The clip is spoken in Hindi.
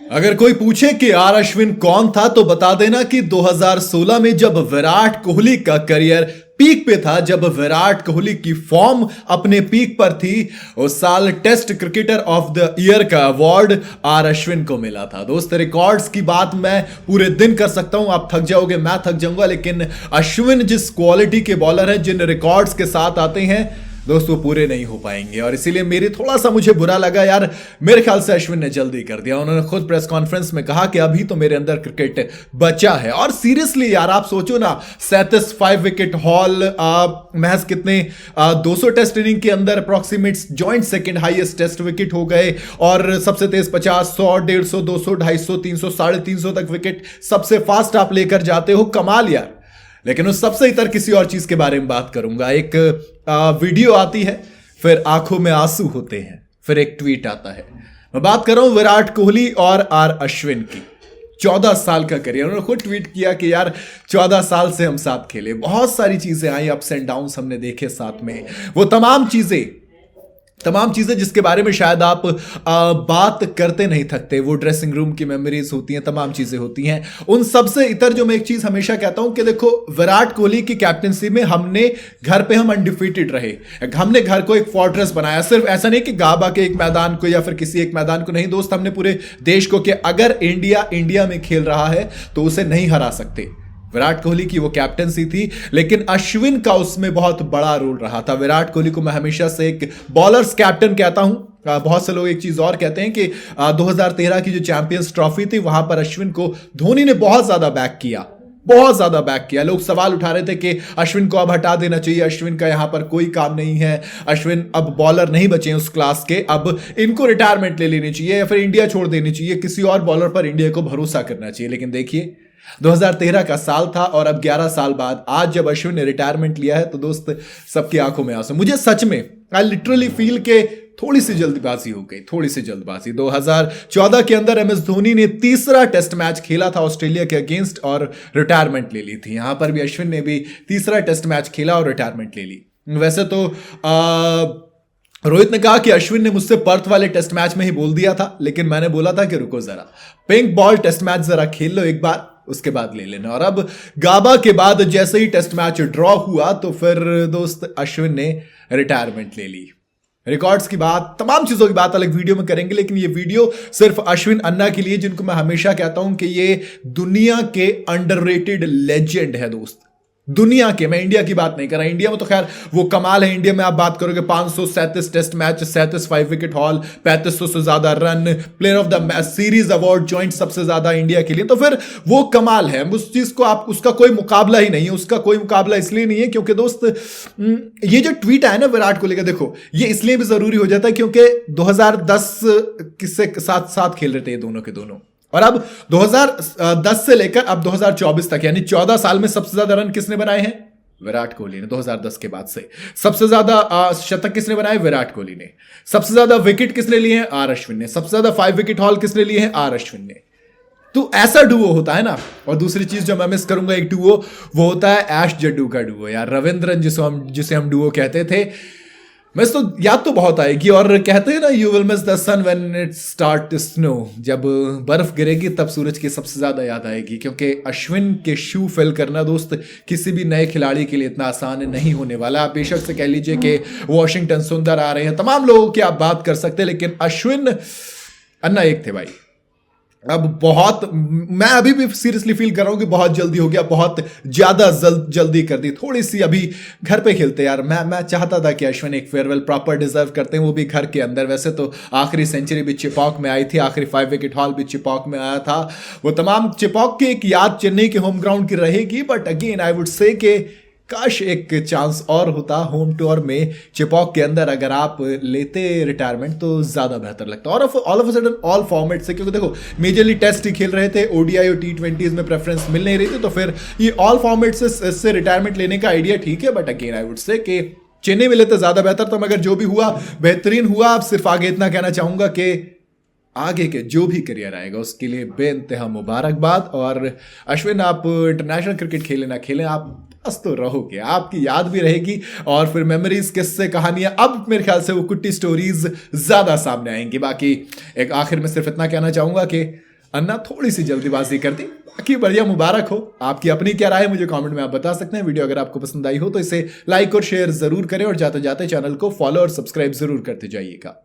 अगर कोई पूछे कि आर अश्विन कौन था तो बता देना कि 2016 में जब विराट कोहली का करियर पीक पे था, जब विराट कोहली की फॉर्म अपने पीक पर थी, उस साल test cricketer of the year का अवार्ड आर अश्विन को मिला था। दोस्त, रिकॉर्ड्स की बात मैं पूरे दिन कर सकता हूं, आप थक जाओगे, मैं थक जाऊंगा, लेकिन अश्विन जिस क्वालिटी के बॉलर हैं, जिन रिकॉर्ड्स के साथ आते हैं दोस्त, वो पूरे नहीं हो पाएंगे। और इसीलिए मेरी थोड़ा सा मुझे बुरा लगा यार, मेरे ख्याल से अश्विन ने जल्दी कर दिया। उन्होंने खुद प्रेस कॉन्फ्रेंस में कहा कि अभी तो मेरे अंदर क्रिकेट बचा है। और सीरियसली यार, आप सोचो ना, 37 5 विकेट हॉल, महज कितने 200 टेस्ट इनिंग के अंदर approximate joint second highest test wicket हो गए, और सबसे तेज 50, 100, 150, 200, 250, 300, 350 तक विकेट सबसे फास्ट आप लेकर जाते हो। कमाल यार। लेकिन उस सबसे इतर किसी और चीज के बारे में बात करूंगा। एक वीडियो आती है, फिर आंखों में आंसू होते हैं, फिर एक ट्वीट आता है। मैं बात कर रहा हूं विराट कोहली और आर अश्विन की। 14 साल का करियर। उन्होंने खुद ट्वीट किया कि यार 14 साल से हम साथ खेले, बहुत सारी चीजें आई, अप्स एंड डाउन्स हमने देखे साथ में। वो तमाम चीजें जिसके बारे में शायद आप बात करते नहीं थकते, वो ड्रेसिंग रूम की मेमोरीज होती हैं, तमाम चीजें होती हैं। उन सबसे इतर जो मैं एक चीज हमेशा कहता हूं कि देखो, विराट कोहली की कैप्टनसी में हमने घर पे हम अनडिफीटेड रहे। हमने घर को एक फोर्ट्रेस बनाया। सिर्फ ऐसा नहीं कि गाबा के एक मैदान को या फिर किसी एक मैदान को, नहीं दोस्त, हमने पूरे देश को कि अगर इंडिया में खेल रहा है तो उसे नहीं हरा सकते। विराट कोहली की वो कैप्टनसी थी, लेकिन अश्विन का उसमें बहुत बड़ा रोल रहा था। विराट कोहली को मैं हमेशा से एक बॉलर्स कैप्टन कहता हूं। बहुत से लोग एक चीज और कहते हैं कि 2013 की जो चैंपियंस ट्रॉफी थी, वहां पर अश्विन को धोनी ने बहुत ज्यादा बैक किया। लोग सवाल उठा रहे थे कि अश्विन को अब हटा देना चाहिए, अश्विन का यहां पर कोई काम नहीं है, अश्विन अब बॉलर नहीं बचे उस क्लास के, अब इनको रिटायरमेंट ले लेनी चाहिए या फिर इंडिया छोड़ देनी चाहिए, किसी और बॉलर पर इंडिया को भरोसा करना चाहिए। लेकिन देखिए, 2013 का साल था और अब 11 साल बाद आज जब अश्विन ने रिटायरमेंट लिया है, तो दोस्त सबकी आंखों में आंसू। मुझे सच में आई लिटरली फील के थोड़ी सी जल्दबाजी हो गई, 2014 के अंदर एम एस धोनी ने तीसरा टेस्ट मैच खेला था ऑस्ट्रेलिया के अगेंस्ट और रिटायरमेंट ले ली थी। यहां पर भी अश्विन ने भी तीसरा टेस्ट मैच खेला और रिटायरमेंट ले ली। वैसे तो रोहित ने कहा कि अश्विन ने मुझसे पर्थ वाले टेस्ट मैच में ही बोल दिया था, लेकिन मैंने बोला था कि रुको जरा, पिंक बॉल टेस्ट मैच जरा खेल लो एक बार, उसके बाद ले लेना। और अब गाबा के बाद जैसे ही टेस्ट मैच ड्रॉ हुआ तो फिर दोस्त अश्विन ने रिटायरमेंट ले ली। रिकॉर्ड्स की बात, तमाम चीजों की बात अलग वीडियो में करेंगे, लेकिन ये वीडियो सिर्फ अश्विन अन्ना के लिए, जिनको मैं हमेशा कहता हूं कि ये दुनिया के अंडररेटेड लेजेंड है दोस्त। दुनिया के, मैं इंडिया की बात नहीं कर रहा। इंडिया में तो खैर वो कमाल है। इंडिया में आप बात करोगे 537 टेस्ट मैच, 37 5 विकेट हॉल, 3500 से ज्यादा run, player of the match series award joint सबसे ज्यादा इंडिया के लिए, तो फिर वो कमाल है। उस चीज को आप, उसका कोई मुकाबला ही नहीं है। उसका कोई मुकाबला इसलिए नहीं है क्योंकि दोस्त ये जो ट्वीट है ना विराट कोहली का, देखो ये इसलिए भी जरूरी हो जाता है क्योंकि 2010 किससे साथ खेल रहे थे ये दोनों के दोनों, और अब 2010 से लेकर अब 2024 तक, यानी 14 साल में सबसे ज्यादा रन किसने बनाए हैं? विराट कोहली ने। 2010 के बाद से सबसे ज्यादा शतक किसने बनाए? विराट कोहली ने। सबसे ज्यादा विकेट किसने लिए हैं? आर अश्विन ने। सबसे ज्यादा 5 विकेट हॉल किसने लिए हैं? आर अश्विन ने। तो ऐसा डुओ होता है ना। और दूसरी चीज जो मैं मिस करूंगा एक डुओ, वो होता है ऐश जड्डू का डुओ यार, रविंद्रन जिसे हम डुओ कहते थे। मिस तो याद तो बहुत आएगी, और कहते हैं ना you will miss the sun when it start to snow, जब बर्फ गिरेगी तब सूरज की सबसे ज्यादा याद आएगी। क्योंकि अश्विन के शू फिल करना दोस्त किसी भी नए खिलाड़ी के लिए इतना आसान नहीं होने वाला। आप बेशक से कह लीजिए कि वॉशिंगटन सुंदर आ रहे हैं, तमाम लोगों की आप बात कर सकते हैं, लेकिन अश्विन अन्ना एक थे भाई। अब बहुत, मैं अभी भी सीरियसली फील कर रहा हूं कि बहुत जल्दी हो गया, बहुत ज्यादा जल्दी कर दी थोड़ी सी। अभी घर पे खेलते यार, मैं चाहता था कि अश्विन एक फेयरवेल प्रॉपर डिजर्व करते हैं, वो भी घर के अंदर। वैसे तो आखिरी सेंचुरी भी चिपॉक में आई थी, आखिरी 5 विकेट हॉल भी चिपॉक में आया था। वो तमाम चिपॉक की एक याद चेन्नई के होम ग्राउंड की रहेगी, but again I would say कि काश एक चांस और होता होम टूर में चिपॉक के अंदर, अगर आप लेते रिटायरमेंट तो ज्यादा बेहतर लगता। और all of a sudden all format से, क्योंकि देखो मेजरली टेस्ट ही खेल रहे थे, ओडीआई और T20s में प्रेफरेंस मिल नहीं रही थी, तो फिर ये ऑल फॉर्मेट से रिटायरमेंट लेने का आइडिया ठीक है, but again I would say कि चेन्नई में लेते ज्यादा बेहतर था। मगर जो भी हुआ बेहतरीन हुआ। अब सिर्फ आगे इतना कहना चाहूंगा कि आगे के जो भी करियर आएगा उसके लिए बेइंतहा मुबारकबाद। और अश्विन, आप इंटरनेशनल क्रिकेट खेलें ना खेलें, आप बस तो रहोगे, आपकी याद भी रहेगी, और फिर मेमोरीज, किस्से, कहानियां, अब मेरे ख्याल से वो कुट्टी स्टोरीज ज्यादा सामने आएंगी। बाकी एक आखिर में सिर्फ इतना कहना चाहूंगा कि अन्ना थोड़ी सी जल्दीबाजी कर दी। बाकी बढ़िया, मुबारक हो। आपकी अपनी क्या राय है मुझे कमेंट में आप बता सकते हैं। वीडियो अगर आपको पसंद आई हो तो इसे लाइक और शेयर जरूर करें और जाते जाते चैनल को फॉलो और सब्सक्राइब जरूर करते जाइएगा।